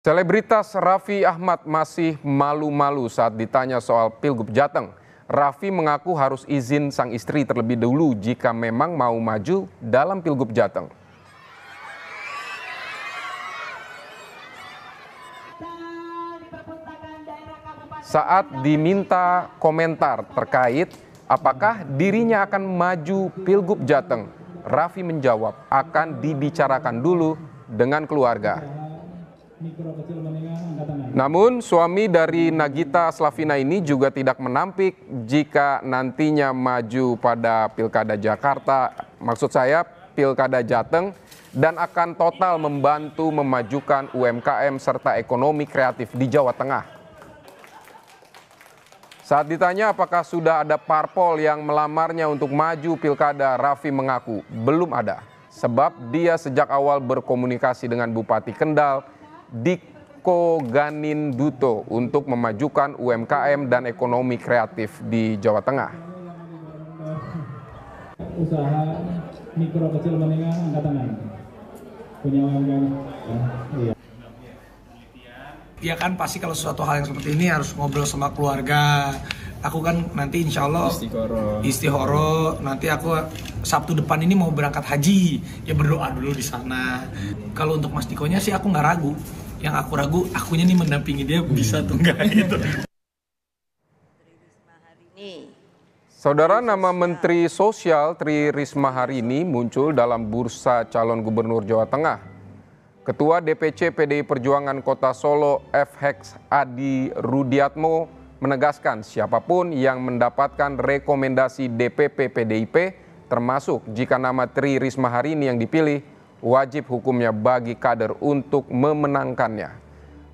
Selebritas Raffi Ahmad masih malu-malu saat ditanya soal Pilgub Jateng. Raffi mengaku harus izin sang istri terlebih dahulu jika memang mau maju dalam Pilgub Jateng. Saat diminta komentar terkait apakah dirinya akan maju Pilgub Jateng, Raffi menjawab akan dibicarakan dulu dengan keluarga. Namun suami dari Nagita Slavina ini juga tidak menampik jika nantinya maju pada Pilkada Jakarta, maksud saya Pilkada Jateng, dan akan total membantu memajukan UMKM serta ekonomi kreatif di Jawa Tengah. Saat ditanya apakah sudah ada parpol yang melamarnya untuk maju Pilkada, Raffi mengaku belum ada, sebab dia sejak awal berkomunikasi dengan Bupati Kendal, Diko Ganinduto untuk memajukan UMKM dan ekonomi kreatif di Jawa Tengah. Usaha mikro kecil menengah angkatan punya UMKM. Ya kan pasti kalau sesuatu hal yang seperti ini harus ngobrol sama keluarga. Aku kan nanti insya Allah istihoro. Nanti aku Sabtu depan ini mau berangkat haji. Ya berdoa dulu di sana. Kalau untuk Mas Dikonya sih aku nggak ragu. Yang aku ragu, akunya nih mendampingi dia bisa tuh nggak gitu. Saudara, nama Menteri Sosial Tri Risma hari ini muncul dalam bursa calon gubernur Jawa Tengah. Ketua DPC PDI Perjuangan Kota Solo FX Adi Rudiatmo menegaskan siapapun yang mendapatkan rekomendasi DPP PDIP termasuk jika nama Tri Risma hari ini yang dipilih, wajib hukumnya bagi kader untuk memenangkannya.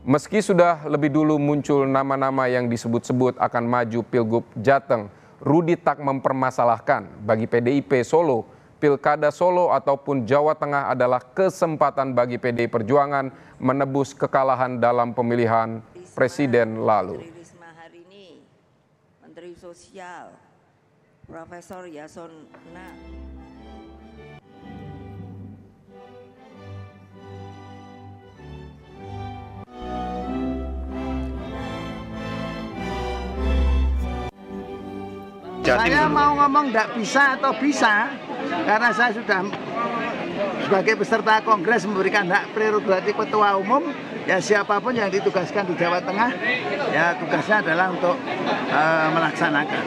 Meski sudah lebih dulu muncul nama-nama yang disebut-sebut akan maju Pilgub Jateng, Rudi tak mempermasalahkan bagi PDIP Solo, Pilkada Solo ataupun Jawa Tengah adalah kesempatan bagi PDI Perjuangan menebus kekalahan dalam pemilihan presiden lalu. Menteri Sosial, Profesor Yasona. Saya mau ngomong tidak bisa atau bisa, karena saya sudah sebagai peserta kongres memberikan hak prerogatif ketua umum, ya siapapun yang ditugaskan di Jawa Tengah, ya tugasnya adalah untuk melaksanakan.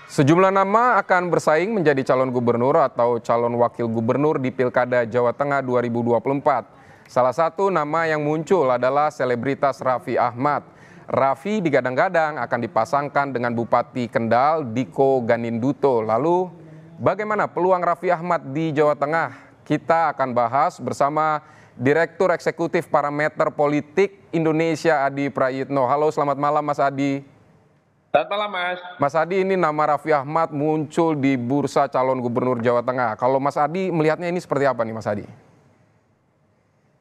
Sejumlah nama akan bersaing menjadi calon gubernur atau calon wakil gubernur di Pilkada Jawa Tengah 2024. Salah satu nama yang muncul adalah selebritas Raffi Ahmad. Raffi digadang-gadang akan dipasangkan dengan Bupati Kendal Diko Ganinduto. Lalu bagaimana peluang Raffi Ahmad di Jawa Tengah? Kita akan bahas bersama Direktur Eksekutif Parameter Politik Indonesia Adi Prayitno. Halo, selamat malam Mas Adi. Selamat malam Mas. Mas Adi, ini nama Raffi Ahmad muncul di bursa calon gubernur Jawa Tengah. Kalau Mas Adi melihatnya ini seperti apa nih Mas Adi?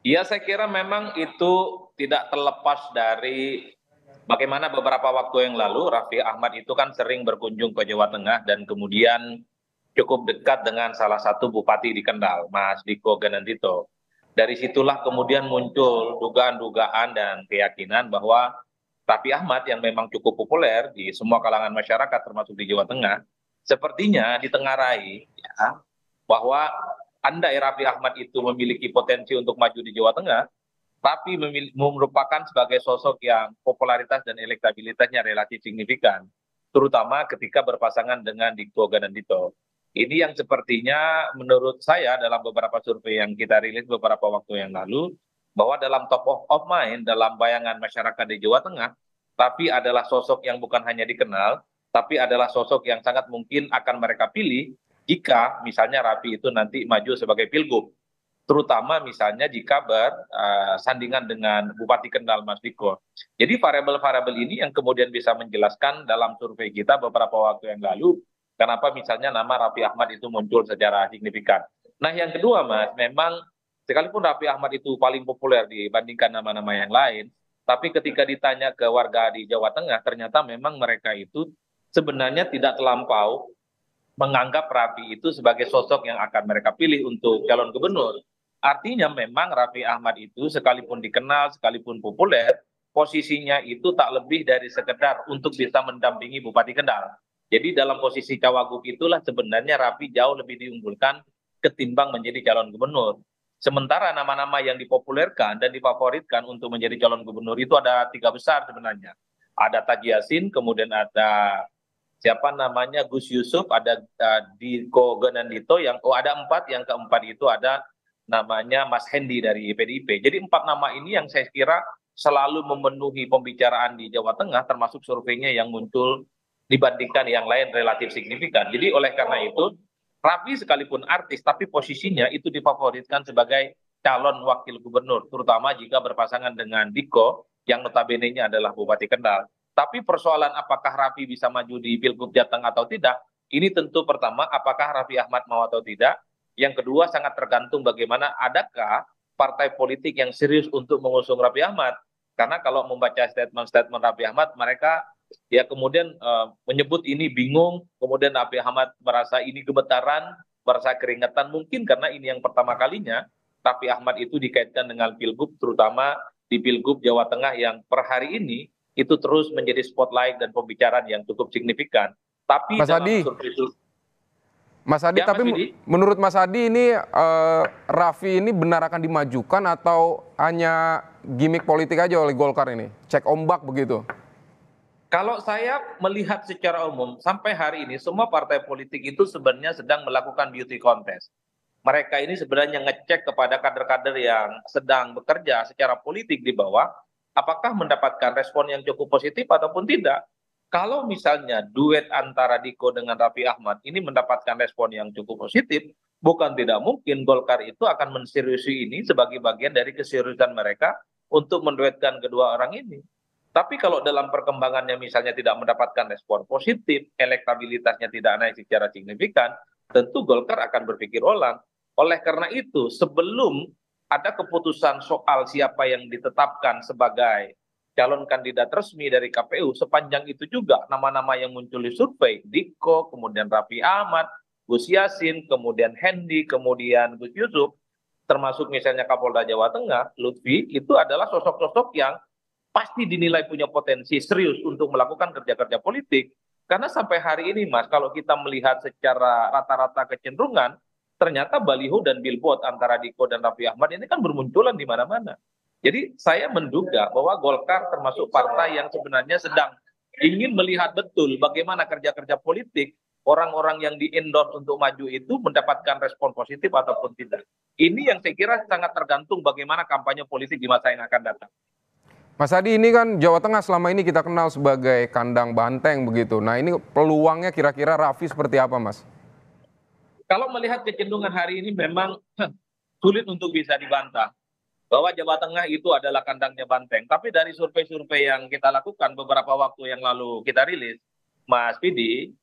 Ya, saya kira memang itu tidak terlepas dari bagaimana beberapa waktu yang lalu Raffi Ahmad itu kan sering berkunjung ke Jawa Tengah dan kemudian cukup dekat dengan salah satu bupati di Kendal, Mas Diko Ganinduto. Dari situlah kemudian muncul dugaan-dugaan dan keyakinan bahwa Raffi Ahmad yang memang cukup populer di semua kalangan masyarakat termasuk di Jawa Tengah, sepertinya ditengarai ya, bahwa andai Raffi Ahmad itu memiliki potensi untuk maju di Jawa Tengah, tapi merupakan sebagai sosok yang popularitas dan elektabilitasnya relatif signifikan, terutama ketika berpasangan dengan Diko Ganinduto. Ini yang sepertinya menurut saya dalam beberapa survei yang kita rilis beberapa waktu yang lalu, bahwa dalam top of mind, dalam bayangan masyarakat di Jawa Tengah, tapi adalah sosok yang bukan hanya dikenal, tapi adalah sosok yang sangat mungkin akan mereka pilih jika misalnya Raffi itu nanti maju sebagai pilgub, terutama misalnya jika bersandingan dengan Bupati Kendal Mas Diko. Jadi variabel-variabel ini yang kemudian bisa menjelaskan dalam survei kita beberapa waktu yang lalu, kenapa misalnya nama Raffi Ahmad itu muncul secara signifikan. Nah yang kedua Mas, memang sekalipun Raffi Ahmad itu paling populer dibandingkan nama-nama yang lain, tapi ketika ditanya ke warga di Jawa Tengah, ternyata memang mereka itu sebenarnya tidak terlampau menganggap Raffi itu sebagai sosok yang akan mereka pilih untuk calon gubernur. Artinya memang Raffi Ahmad itu sekalipun dikenal, sekalipun populer, posisinya itu tak lebih dari sekedar untuk bisa mendampingi Bupati Kendal. Jadi dalam posisi cawagup itulah sebenarnya Raffi jauh lebih diunggulkan ketimbang menjadi calon gubernur. Sementara nama-nama yang dipopulerkan dan difavoritkan untuk menjadi calon gubernur itu ada 3 besar sebenarnya. Ada Taji Yassin, kemudian ada siapa namanya Gus Yusuf, ada Diko Gendandito, ada 4, yang keempat itu ada namanya Mas Hendi dari PDIP. Jadi 4 nama ini yang saya kira selalu memenuhi pembicaraan di Jawa Tengah, termasuk surveinya yang muncul dibandingkan yang lain relatif signifikan. Jadi oleh karena itu, Raffi sekalipun artis, tapi posisinya itu difavoritkan sebagai calon wakil gubernur, terutama jika berpasangan dengan Diko, yang notabene-nya adalah Bupati Kendal. Tapi persoalan apakah Raffi bisa maju di Pilgub Jateng atau tidak, ini tentu pertama, apakah Raffi Ahmad mau atau tidak. Yang kedua, sangat tergantung bagaimana adakah partai politik yang serius untuk mengusung Raffi Ahmad. Karena kalau membaca statement-statement Raffi Ahmad, mereka ya kemudian menyebut ini bingung, kemudian Raffi Ahmad merasa ini gemetaran, merasa keringetan, mungkin karena ini yang pertama kalinya Raffi Ahmad itu dikaitkan dengan Pilgub, terutama di Pilgub Jawa Tengah yang per hari ini itu terus menjadi spotlight dan pembicaraan yang cukup signifikan. Tapi Mas dalam Adi, survei Mas Adi, ya, tapi Mas Widi, menurut Mas Adi ini Raffi ini benar akan dimajukan atau hanya gimmick politik aja oleh Golkar ini? Cek ombak begitu? kalau saya melihat secara umum, sampai hari ini semua partai politik itu sebenarnya sedang melakukan beauty contest. Mereka ini sebenarnya ngecek kepada kader-kader yang sedang bekerja secara politik di bawah, apakah mendapatkan respon yang cukup positif ataupun tidak. Kalau misalnya duet antara Diko dengan Raffi Ahmad ini mendapatkan respon yang cukup positif, bukan tidak mungkin Golkar itu akan menseriusi ini sebagai bagian dari keseriusan mereka untuk menduetkan kedua orang ini. Tapi kalau dalam perkembangannya misalnya tidak mendapatkan respon positif, elektabilitasnya tidak naik secara signifikan, tentu Golkar akan berpikir ulang. Oleh karena itu, sebelum ada keputusan soal siapa yang ditetapkan sebagai calon kandidat resmi dari KPU, sepanjang itu juga nama-nama yang muncul di survei, Diko, kemudian Raffi Ahmad, Gus Yassin, kemudian Hendi, kemudian Gus Yusuf, termasuk misalnya Kapolda Jawa Tengah, Lutfi, itu adalah sosok-sosok yang pasti dinilai punya potensi serius untuk melakukan kerja-kerja politik. Karena sampai hari ini, Mas, kalau kita melihat secara rata-rata kecenderungan, ternyata baliho dan billboard antara Diko dan Raffi Ahmad ini kan bermunculan di mana-mana. Jadi saya menduga bahwa Golkar termasuk partai yang sebenarnya sedang ingin melihat betul bagaimana kerja-kerja politik orang-orang yang di-endorse untuk maju itu mendapatkan respon positif ataupun tidak. Ini yang saya kira sangat tergantung bagaimana kampanye politik di masa yang akan datang. Mas Adi, ini kan Jawa Tengah selama ini kita kenal sebagai kandang banteng begitu. Nah ini peluangnya kira-kira Raffi seperti apa, Mas? Kalau melihat kecenderungan hari ini memang sulit untuk bisa dibantah bahwa Jawa Tengah itu adalah kandangnya banteng. Tapi dari survei-survei yang kita lakukan beberapa waktu yang lalu kita rilis, Mas Pidi,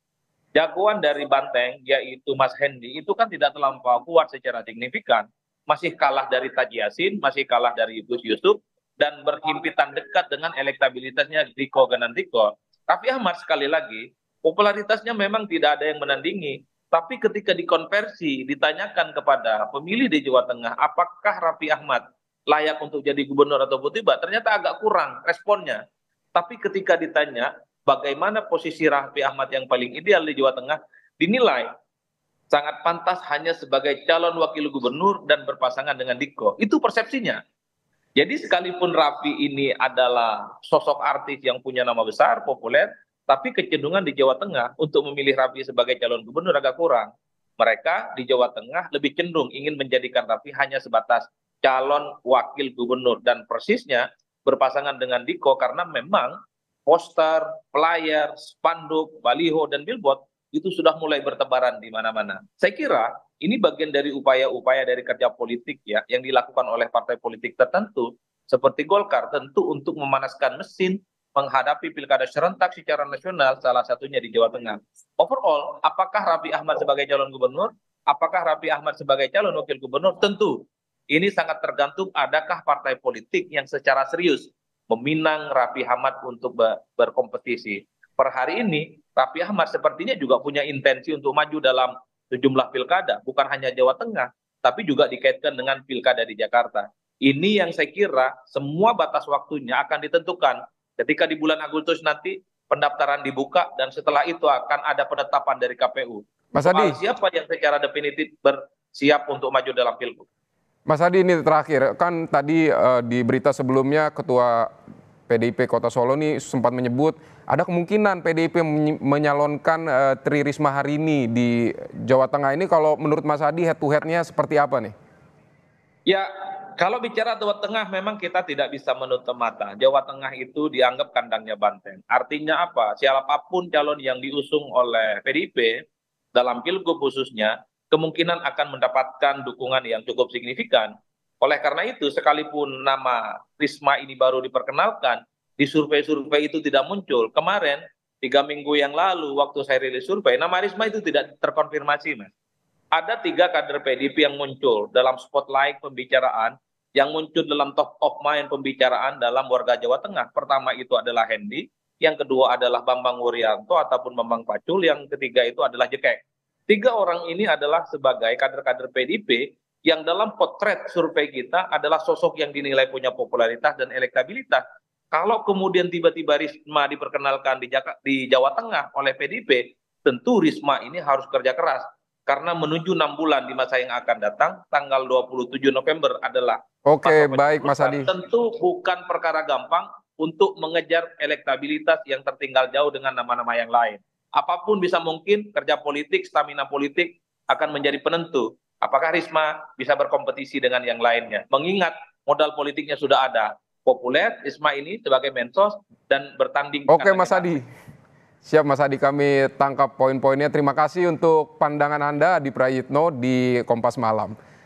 jagoan dari Banteng yaitu Mas Hendi itu kan tidak terlampau kuat secara signifikan. Masih kalah dari Taji Yassin, masih kalah dari Gus Yusuf, dan berhimpitan dekat dengan elektabilitasnya Diko Gendandito. Raffi Ahmad sekali lagi, popularitasnya memang tidak ada yang menandingi. Tapi ketika dikonversi, ditanyakan kepada pemilih di Jawa Tengah, apakah Raffi Ahmad layak untuk jadi gubernur ataupun tidak, ternyata agak kurang responnya. Tapi ketika ditanya bagaimana posisi Raffi Ahmad yang paling ideal di Jawa Tengah, dinilai sangat pantas hanya sebagai calon wakil gubernur dan berpasangan dengan Diko. Itu persepsinya. Jadi sekalipun Raffi ini adalah sosok artis yang punya nama besar, populer, tapi kecenderungan di Jawa Tengah untuk memilih Raffi sebagai calon gubernur agak kurang. Mereka di Jawa Tengah lebih cenderung ingin menjadikan Raffi hanya sebatas calon wakil gubernur dan persisnya berpasangan dengan Diko karena memang poster, flyer, spanduk, baliho, dan billboard itu sudah mulai bertebaran di mana-mana. Saya kira ini bagian dari upaya-upaya dari kerja politik ya yang dilakukan oleh partai politik tertentu seperti Golkar tentu untuk memanaskan mesin menghadapi pilkada serentak secara nasional salah satunya di Jawa Tengah. Overall, apakah Raffi Ahmad sebagai calon gubernur? Apakah Raffi Ahmad sebagai calon wakil gubernur? Tentu ini sangat tergantung adakah partai politik yang secara serius meminang Raffi Ahmad untuk berkompetisi. per hari ini Raffi Ahmad sepertinya juga punya intensi untuk maju dalam sejumlah pilkada, bukan hanya Jawa Tengah, tapi juga dikaitkan dengan pilkada di Jakarta. Ini yang saya kira semua batas waktunya akan ditentukan ketika di bulan Agustus nanti pendaftaran dibuka dan setelah itu akan ada penetapan dari KPU. Mas Adi, Siapa yang secara definitif bersiap untuk maju dalam pilgub? Mas Adi ini terakhir, kan tadi di berita sebelumnya Ketua PDIP Kota Solo ini sempat menyebut ada kemungkinan PDIP menyalonkan Tri Risma hari ini di Jawa Tengah ini. Kalau menurut Mas Adi head to head-nya seperti apa nih? Ya, kalau bicara Jawa Tengah memang kita tidak bisa menutup mata. Jawa Tengah itu dianggap kandangnya banteng. Artinya apa? Siapapun calon yang diusung oleh PDIP dalam pilgub khususnya kemungkinan akan mendapatkan dukungan yang cukup signifikan. Oleh karena itu, sekalipun nama Risma ini baru diperkenalkan, di survei-survei itu tidak muncul. Kemarin, 3 minggu yang lalu, waktu saya rilis survei, nama Risma itu tidak terkonfirmasi, Mas. Ada 3 kader PDIP yang muncul dalam spotlight pembicaraan, yang muncul dalam top of mind pembicaraan dalam warga Jawa Tengah. Pertama itu adalah Hendi, yang kedua adalah Bambang Wuryanto ataupun Bambang Pacul, yang ketiga itu adalah Jekek. 3 orang ini adalah sebagai kader-kader PDIP yang dalam potret survei kita adalah sosok yang dinilai punya popularitas dan elektabilitas. Kalau kemudian tiba-tiba Risma diperkenalkan di Jawa Tengah oleh PDIP, tentu Risma ini harus kerja keras. Karena menuju 6 bulan di masa yang akan datang, tanggal 27 November adalah Oke, baik Mas Adi. Tentu bukan perkara gampang untuk mengejar elektabilitas yang tertinggal jauh dengan nama-nama yang lain. Apapun bisa mungkin, kerja politik, stamina politik akan menjadi penentu. Apakah Risma bisa berkompetisi dengan yang lainnya? Mengingat modal politiknya sudah ada. Populer, Risma ini sebagai mensos dan bertanding. Oke Mas Adi. Siap Mas Adi, kami tangkap poin-poinnya. Terima kasih untuk pandangan Anda di Prayitno di Kompas Malam.